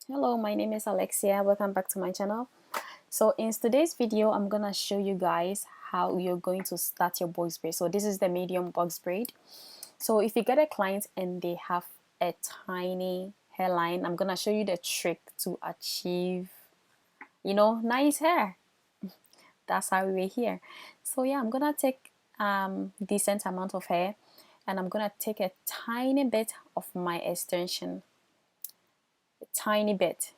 Hello, my name is Alexia. Welcome back to my channel. So in today's video, I'm gonna show you guys how you're going to start your box braid. So this is the medium box braid. So if you get a client and they have a tiny hairline, I'm gonna show you the trick to achieve, nice hair. That's how we're here. So yeah, I'm gonna take decent amount of hair, and I'm gonna take a tiny bit of my extension, a tiny bit.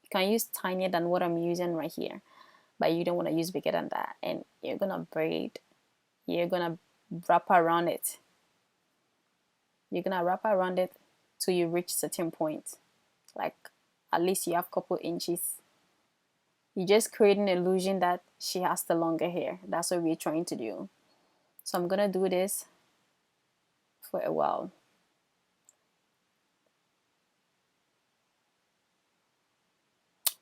You can use tinier than what I'm using right here, but you don't want to use bigger than that. And you're gonna braid, you're gonna wrap around it, you're gonna wrap around it till you reach certain point, like at least you have couple inches. You just create an illusion that she has the longer hair. That's what we're trying to do. So I'm gonna do this for a while.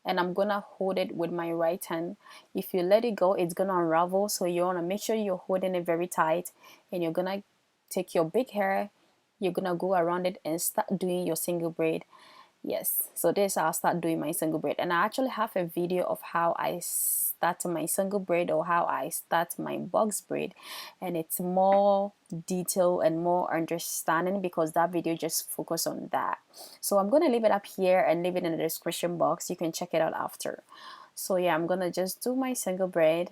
And I'm gonna hold it with my right hand. If you let it go, it's gonna unravel, so you want to make sure you're holding it very tight, and you're gonna take your big hair, you're gonna go around it and start doing your single braid. Yes, so this I'll start doing my single braid, and I actually have a video of how I start my single braid or how I start my box braid, and it's more detail and more understanding because that video just focus on that. So I'm gonna leave it up here and leave it in the description box. You can check it out after. So yeah, I'm gonna just do my single braid.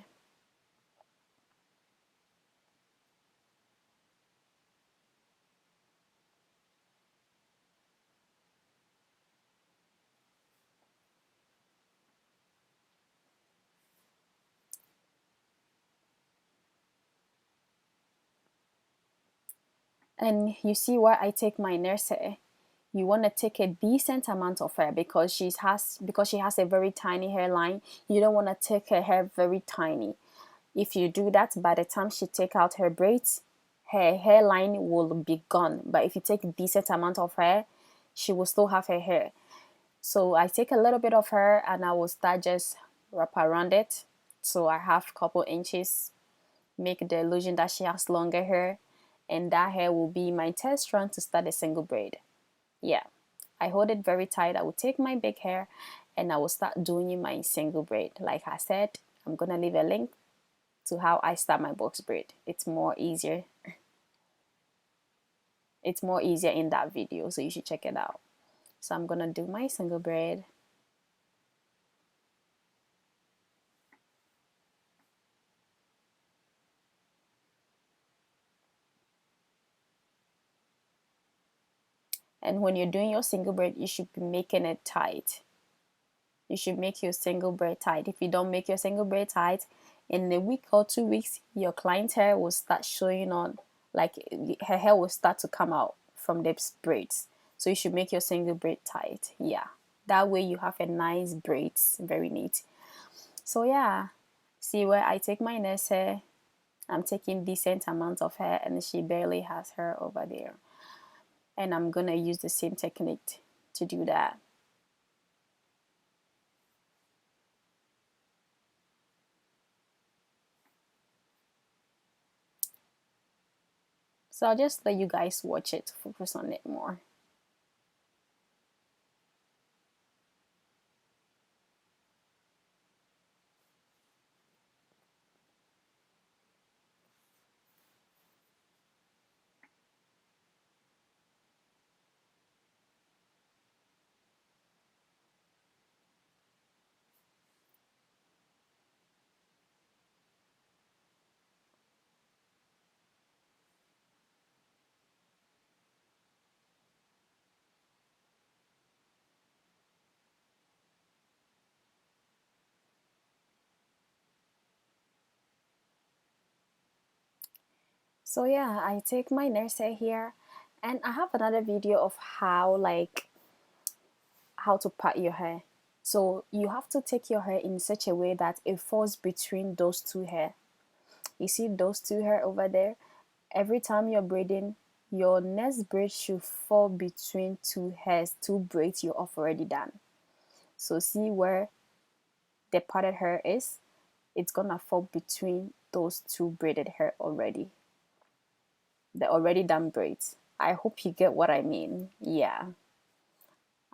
And you see where I take my nurse hair. You want to take a decent amount of hair because she has a very tiny hairline. You don't want to take her hair very tiny. If you do that, by the time she take out her braids, her hairline will be gone. But if you take a decent amount of hair, she will still have her hair. So I take a little bit of her and I will start just wrap around it. So I have a couple inches, make the illusion that she has longer hair, and that hair will be my test run to start a single braid. Yeah, I hold it very tight. I will take my big hair and I will start doing my single braid. Like I said, I'm gonna leave a link to how I start my box braid. It's more easier. It's more easier in that video, so you should check it out. So I'm gonna do my single braid. And when you're doing your single braid, you should be making it tight. You should make your single braid tight. If you don't make your single braid tight, in a week or 2 weeks, your client's hair will start showing on, like her hair will start to come out from the braids. So you should make your single braid tight. Yeah, that way you have a nice braids, very neat. So yeah, see where I take my nurse hair. I'm taking decent amount of hair, and she barely has hair over there. And I'm gonna use the same technique to do that. So I'll just let you guys watch it, focus on it more. So yeah, I take my nurse hair here, and I have another video of how to part your hair. So you have to take your hair in such a way that it falls between those two hair. You see those two hair over there? Every time you're braiding, your next braid should fall between two hairs, two braids you have already done. So see where the parted hair is? It's gonna fall between those two braided hair already, the already done braids. I hope you get what I mean. Yeah,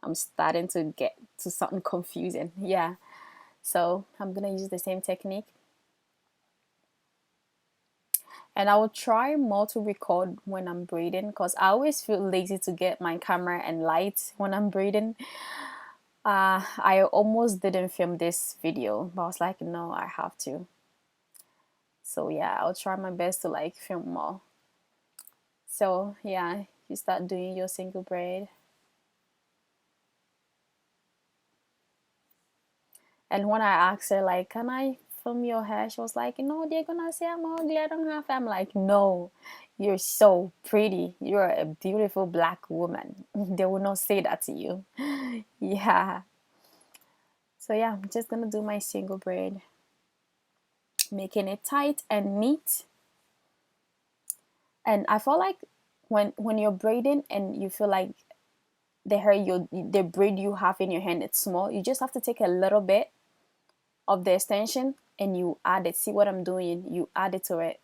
I'm starting to get to something confusing. Yeah, so I'm gonna use the same technique, and I will try more to record when I'm braiding because I always feel lazy to get my camera and lights when I'm braiding. I almost didn't film this video, but I was like, no, I have to. So yeah, I'll try my best to like film more. So yeah, you start doing your single braid. And when I asked her like, can I film your hair? She was like, no, they're gonna say I'm ugly, I don't have hair. I'm like, no, you're so pretty. You're a beautiful black woman. They will not say that to you. Yeah. So yeah, I'm just gonna do my single braid, making it tight and neat. And I feel like when you're braiding and you feel like the braid you have in your hand, it's small, you just have to take a little bit of the extension and you add it. See what I'm doing? You add it to it.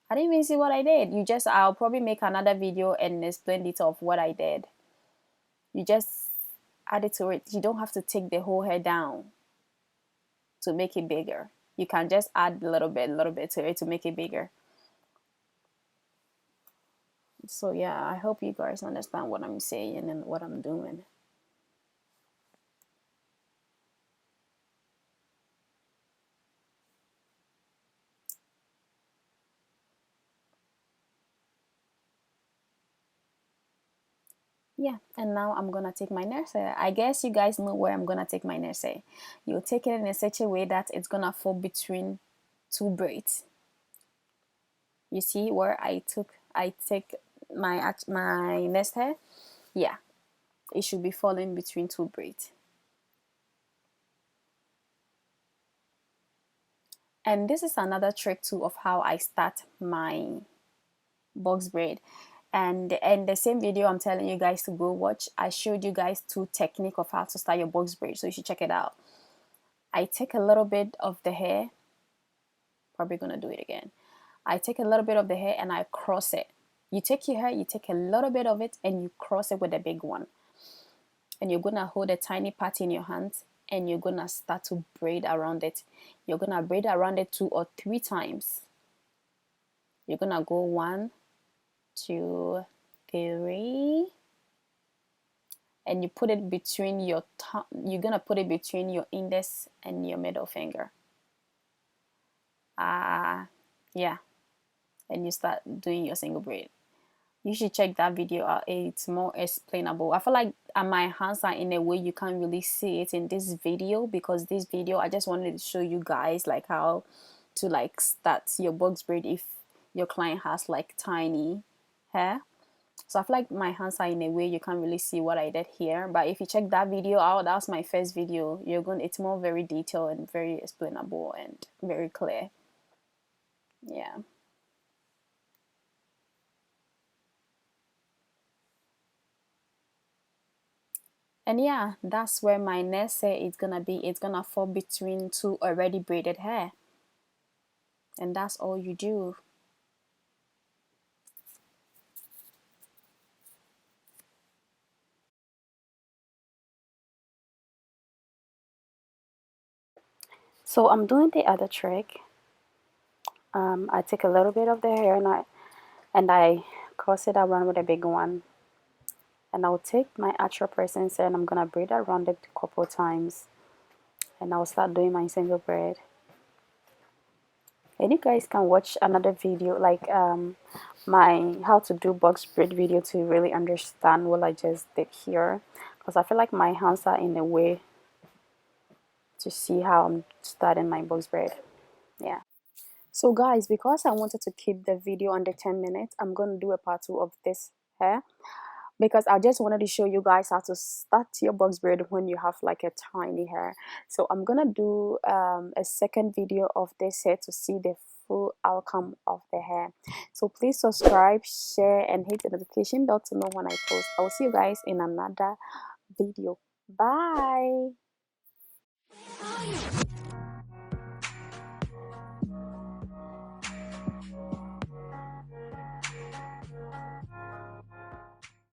I didn't even see what I did. I'll probably make another video and explain detail of what I did. You just add it to it. You don't have to take the whole hair down to make it bigger. You can just add a little bit to it to make it bigger. So yeah, I hope you guys understand what I'm saying and what I'm doing. Yeah, and now I'm gonna take my nursery. I guess you guys know where I'm gonna take my nursery. You take it in such a way that it's gonna fall between two braids. You see where I take my nest hair? Yeah, it should be falling between two braids. And this is another trick too of how I start my box braid. And in the same video I'm telling you guys to go watch, I showed you guys two technique of how to start your box braid, so you should check it out. I take a little bit of the hair, probably gonna do it again. I take a little bit of the hair and I cross it. You take your hair, you take a little bit of it and you cross it with a big one. And you're gonna hold a tiny part in your hands and you're gonna start to braid around it. You're gonna braid around it 2 or 3 times. You're gonna go 1, 2, 3, and you put it between your you're gonna put it between your index and your middle finger. Yeah, and you start doing your single braid. You should check that video out. It's more explainable. I feel like my hands are in a way you can't really see it in this video, because this video I just wanted to show you guys like how to like start your box braid if your client has like tiny hair. So I feel like my hands are in a way you can't really see what I did here. But if you check that video out, that's my first video. It's more very detailed and very explainable and very clear. Yeah. And yeah, that's where my next hair is gonna be. It's gonna fall between two already braided hair. And that's all you do. So I'm doing the other trick. I take a little bit of the hair and I cross it around with a big one. And I'll take my actual person's hair and I'm gonna braid around it a couple times. And I'll start doing my single braid. And you guys can watch another video like my how to do box braid video to really understand what I just did here, because I feel like my hands are in a way to see how I'm starting my box braid. Yeah. So guys, because I wanted to keep the video under 10 minutes, I'm going to do a part 2 of this hair, because I just wanted to show you guys how to start your box braid when you have like a tiny hair. So I'm gonna do a second video of this hair to see the full outcome of the hair. So please subscribe, share, and hit the notification bell to know when I post. I will see you guys in another video. Bye.